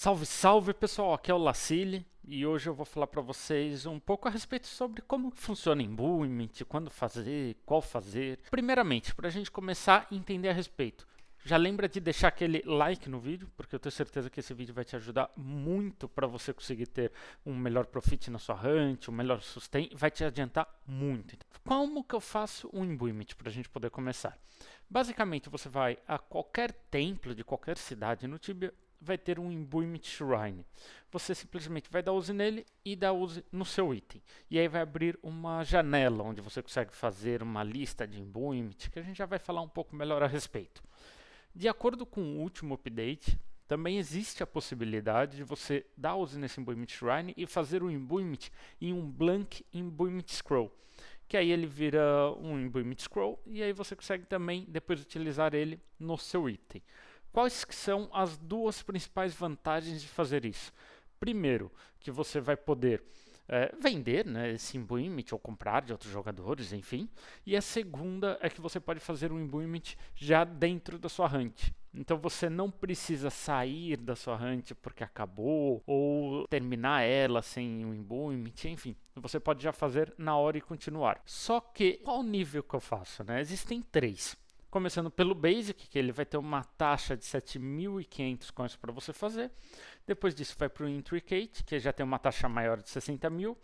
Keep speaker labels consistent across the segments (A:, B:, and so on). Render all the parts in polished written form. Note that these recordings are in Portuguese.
A: Salve, salve pessoal, aqui é o Lacile e hoje eu vou falar para vocês um pouco a respeito sobre como funciona Embuement, quando fazer, qual fazer. Primeiramente, para a gente começar a entender a respeito, já lembra de deixar aquele like no vídeo, porque eu tenho certeza que esse vídeo vai te ajudar muito para você conseguir ter um melhor profit na sua hunt, um melhor sustain, vai te adiantar muito. Então, como que eu faço um Embuement para a gente poder começar? Basicamente, você vai a qualquer templo de qualquer cidade no Tibia, vai ter um Embuement Shrine. Você simplesmente vai dar use nele e dar use no seu item. E aí vai abrir uma janela onde você consegue fazer uma lista de Embuement, que a gente já vai falar um pouco melhor a respeito. De acordo com o último update, também existe a possibilidade de você dar use nesse Embuement Shrine e fazer o Embuement em um Blank Embuement Scroll. Que aí ele vira um Embuement Scroll e aí você consegue também depois utilizar ele no seu item. Quais que são as duas principais vantagens de fazer isso? Primeiro, que você vai poder vender, né, esse Embuement ou comprar de outros jogadores, enfim. E a segunda é que você pode fazer um Embuement já dentro da sua hunt. Então você não precisa sair da sua hunt porque acabou ou terminar ela sem um Embuement, enfim. Você pode já fazer na hora e continuar. Só que qual nível que eu faço, né? Existem três. Começando pelo Basic, que ele vai ter uma taxa de 7.500 coins para você fazer. Depois disso vai para o Intricate, que já tem uma taxa maior de 60 mil.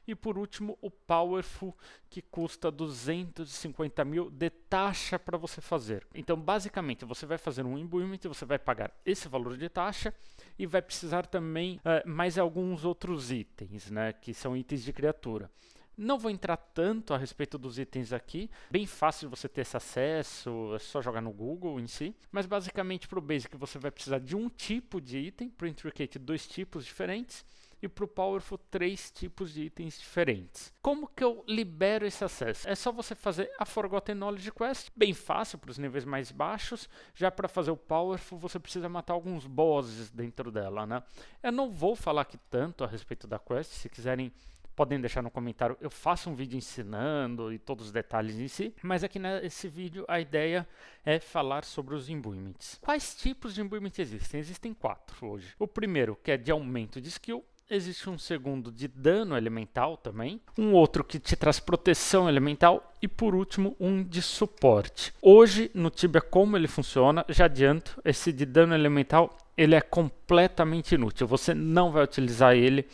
A: E por último o Powerful, que custa 250 mil de taxa para você fazer. Então basicamente você vai fazer um Embuement, você vai pagar esse valor de taxa e vai precisar também mais alguns outros itens, né, que são itens de criatura. Não vou entrar tanto a respeito dos itens aqui, bem fácil você ter esse acesso, é só jogar no Google em si. Mas basicamente para o Basic você vai precisar de um tipo de item, para o Intricate dois tipos diferentes e para o Powerful 3 tipos de itens diferentes. Como que eu libero esse acesso? É só você fazer a Forgotten Knowledge Quest, bem fácil para os níveis mais baixos. Já para fazer o Powerful você precisa matar alguns bosses dentro dela, né? Eu não vou falar aqui tanto a respeito da quest, se quiserem podem deixar no comentário, eu faço um vídeo ensinando e todos os detalhes em si, mas aqui nesse vídeo a ideia é falar sobre os Embuements. Quais tipos de Embuement existem? Existem 4 hoje. O primeiro, que é de aumento de skill. Existe um segundo de dano elemental também, um outro que te traz proteção elemental e por último um de suporte. Hoje no Tibia como ele funciona, já adianto, esse de dano elemental ele é completamente inútil, você não vai utilizar ele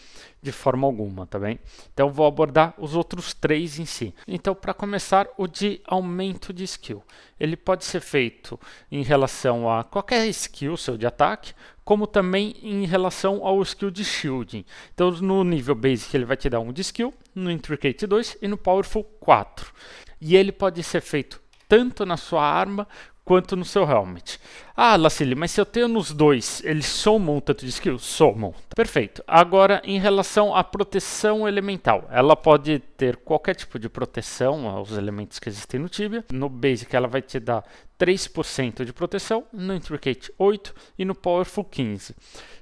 A: de forma alguma, tá bem? Então vou abordar os outros 3 em si. Então para começar, o de aumento de skill. Ele pode ser feito em relação a qualquer skill seu de ataque, como também em relação ao skill de shielding. Então no nível basic ele vai te dar 1 de skill, no Intricate 2 e no Powerful 4. E ele pode ser feito tanto na sua arma quanto no seu helmet. Ah, Lacile, mas se eu tenho nos dois, eles somam um tanto de skill? Somam. Perfeito. Agora, em relação à proteção elemental, ela pode ter qualquer tipo de proteção aos elementos que existem no Tibia. No Basic, ela vai te dar 3% de proteção, no Intricate 8% e no Powerful 15%.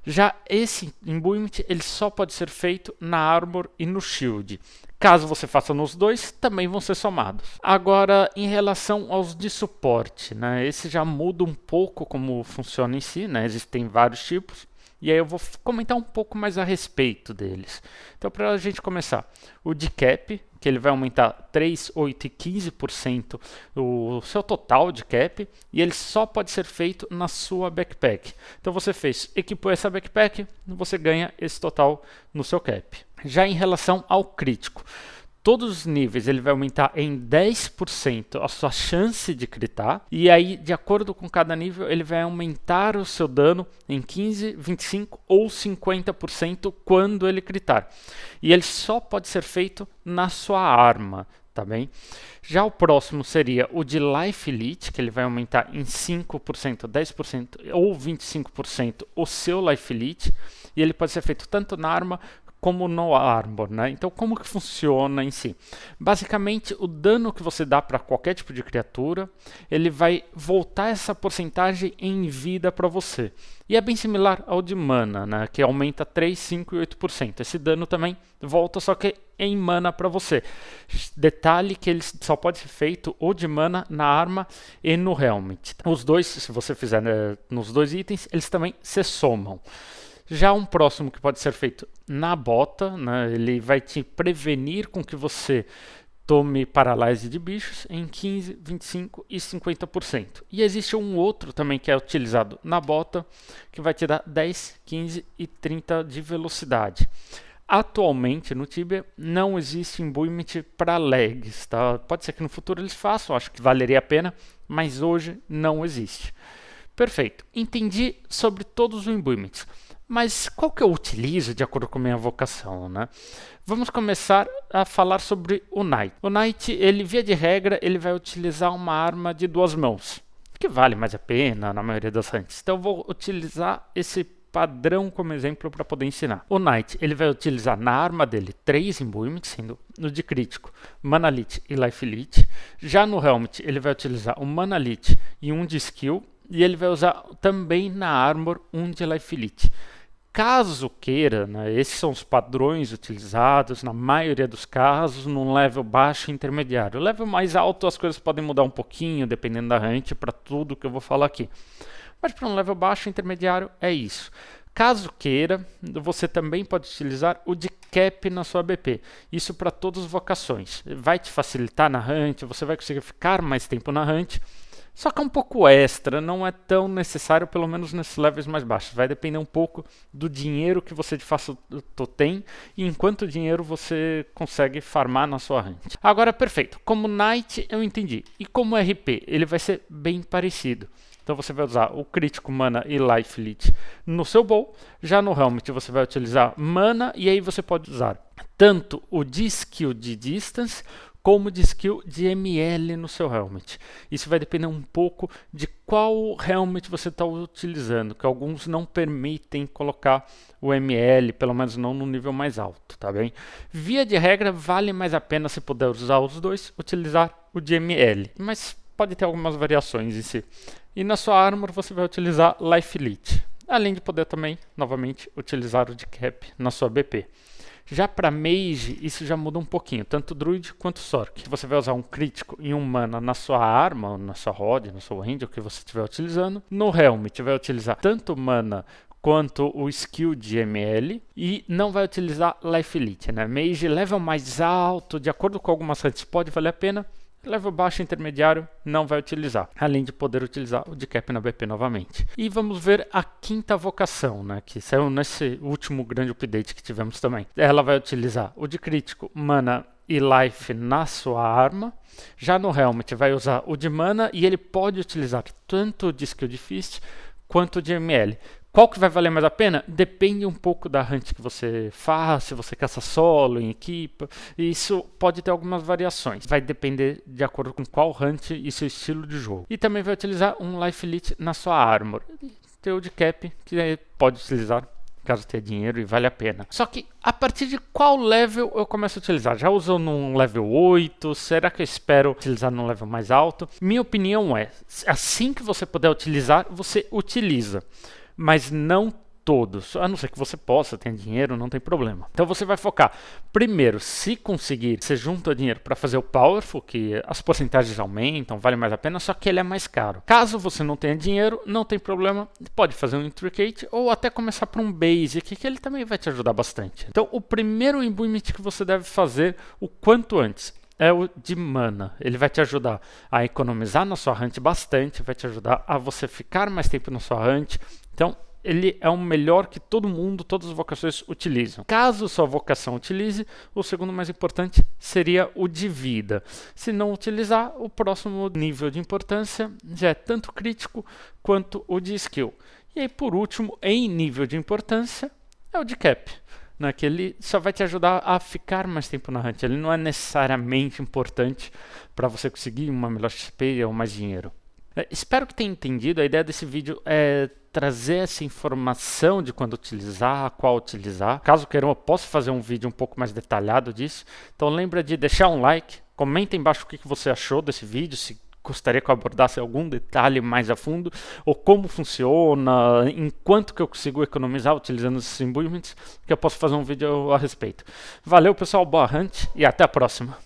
A: Já esse Embuement, ele só pode ser feito na Armor e no Shield. Caso você faça nos dois, também vão ser somados. Agora, em relação aos de suporte, né, esse já muda um pouco como funciona em si, né, existem vários tipos. E aí eu vou comentar um pouco mais a respeito deles. Então, para a gente começar, o de cap, que ele vai aumentar 3, 8 e 15% o seu total de cap, e ele só pode ser feito na sua backpack. Então você fez, equipou essa backpack, você ganha esse total no seu cap. Já em relação ao crítico, todos os níveis ele vai aumentar em 10% a sua chance de critar. E aí, de acordo com cada nível, ele vai aumentar o seu dano em 15%, 25% ou 50% quando ele critar. E ele só pode ser feito na sua arma, tá bem? Já o próximo seria o de Life Elite, que ele vai aumentar em 5%, 10% ou 25% o seu Life Elite. E ele pode ser feito tanto na arma como no Armor, né? Então, como que funciona em si? Basicamente, o dano que você dá para qualquer tipo de criatura, ele vai voltar essa porcentagem em vida para você. E é bem similar ao de mana, né? Que aumenta 3, 5 e 8%. Esse dano também volta, só que em mana para você. Detalhe que ele só pode ser feito ou de mana na arma e no helmet. Os dois, se você fizer, né, nos dois itens, eles também se somam. Já um próximo que pode ser feito na bota, né, ele vai te prevenir com que você tome paralise de bichos em 15, 25 e 50%. E existe um outro também que é utilizado na bota, que vai te dar 10, 15 e 30 de velocidade. Atualmente no Tibia não existe imbuement para legs, tá? Pode ser que no futuro eles façam, acho que valeria a pena, mas hoje não existe. Perfeito, entendi sobre todos os imbuements, mas qual que eu utilizo de acordo com a minha vocação, né? Vamos começar a falar sobre o Knight. O Knight, ele via de regra, ele vai utilizar uma arma de 2 mãos, que vale mais a pena na maioria das hunts. Então eu vou utilizar esse padrão como exemplo para poder ensinar. O Knight, ele vai utilizar na arma dele 3 imbuements, sendo no de crítico, Mana Leech e Life Leech. Já no Helmet, ele vai utilizar um Mana Leech e um de skill, e ele vai usar também na Armor um de Life Leech. Caso queira, né, esses são os padrões utilizados na maioria dos casos num level baixo e intermediário. O level mais alto as coisas podem mudar um pouquinho, dependendo da hunt, para tudo que eu vou falar aqui. Mas para um level baixo e intermediário é isso. Caso queira, você também pode utilizar o de cap na sua BP. Isso para todas as vocações. Vai te facilitar na hunt, você vai conseguir ficar mais tempo na hunt. Só que é um pouco extra, não é tão necessário, pelo menos nesses levels mais baixos. Vai depender um pouco do dinheiro que você de fato tem e em quanto dinheiro você consegue farmar na sua hunt. Agora, perfeito. Como Knight eu entendi. E como RP, ele vai ser bem parecido. Então você vai usar o crítico, mana e life leech no seu bow. Já no helmet você vai utilizar mana e aí você pode usar tanto o de skill de distance como de skill de ML no seu helmet. Isso vai depender um pouco de qual helmet você está utilizando, que alguns não permitem colocar o ML, pelo menos não no nível mais alto, tá bem? Via de regra, vale mais a pena, se puder usar os dois, utilizar o de ML, mas pode ter algumas variações em si. E na sua armor você vai utilizar Life Leech, além de poder também, novamente, utilizar o de cap na sua BP. Já para Mage, isso já muda um pouquinho, tanto Druid quanto Sorc. Você vai usar um crítico e um mana na sua arma, na sua rod, no seu hand, o que você estiver utilizando. No Helmet, vai utilizar tanto mana quanto o skill de ML e não vai utilizar Life Leech, né? Mage level mais alto, de acordo com algumas hunts, pode valer a pena. Level baixo intermediário não vai utilizar, além de poder utilizar o de cap na BP novamente. E vamos ver a quinta vocação, né, que saiu nesse último grande update que tivemos também. Ela vai utilizar o de crítico, mana e life na sua arma. Já no helmet vai usar o de mana e ele pode utilizar tanto o de skill de fist quanto o de ML. Qual que vai valer mais a pena? Depende um pouco da hunt que você faz, se você caça solo, em equipa. Isso pode ter algumas variações. Vai depender de acordo com qual hunt e seu estilo de jogo. E também vai utilizar um Life Leech na sua armor. Tem o de cap, que pode utilizar caso tenha dinheiro e vale a pena. Só que a partir de qual level eu começo a utilizar? Já usou num level 8? Será que eu espero utilizar num level mais alto? Minha opinião é, assim que você puder utilizar, você utiliza. Mas não todos, a não ser que você possa, tenha dinheiro, não tem problema. Então você vai focar, primeiro, se conseguir, você junta dinheiro para fazer o Powerful, que as porcentagens aumentam, vale mais a pena, só que ele é mais caro. Caso você não tenha dinheiro, não tem problema, pode fazer um Intricate ou até começar por um Basic, que ele também vai te ajudar bastante. Então o primeiro imbuement que você deve fazer o quanto antes é o de mana. Ele vai te ajudar a economizar na sua hunt bastante, vai te ajudar a você ficar mais tempo na sua hunt. Então, ele é o melhor que todo mundo, todas as vocações utilizam. Caso sua vocação utilize, o segundo mais importante seria o de vida. Se não utilizar, o próximo nível de importância já é tanto crítico quanto o de skill. E aí, por último, em nível de importância, é o de cap. Né, que ele só vai te ajudar a ficar mais tempo na hunt. Ele não é necessariamente importante para você conseguir uma melhor XP ou mais dinheiro. Espero que tenha entendido. A ideia desse vídeo é trazer essa informação de quando utilizar, qual utilizar. Caso queiram, eu posso fazer um vídeo um pouco mais detalhado disso. Então lembra de deixar um like, comenta embaixo o que você achou desse vídeo, se gostaria que eu abordasse algum detalhe mais a fundo, ou como funciona, em quanto que eu consigo economizar utilizando esses imbuements, que eu posso fazer um vídeo a respeito. Valeu pessoal, boa hunt e até a próxima.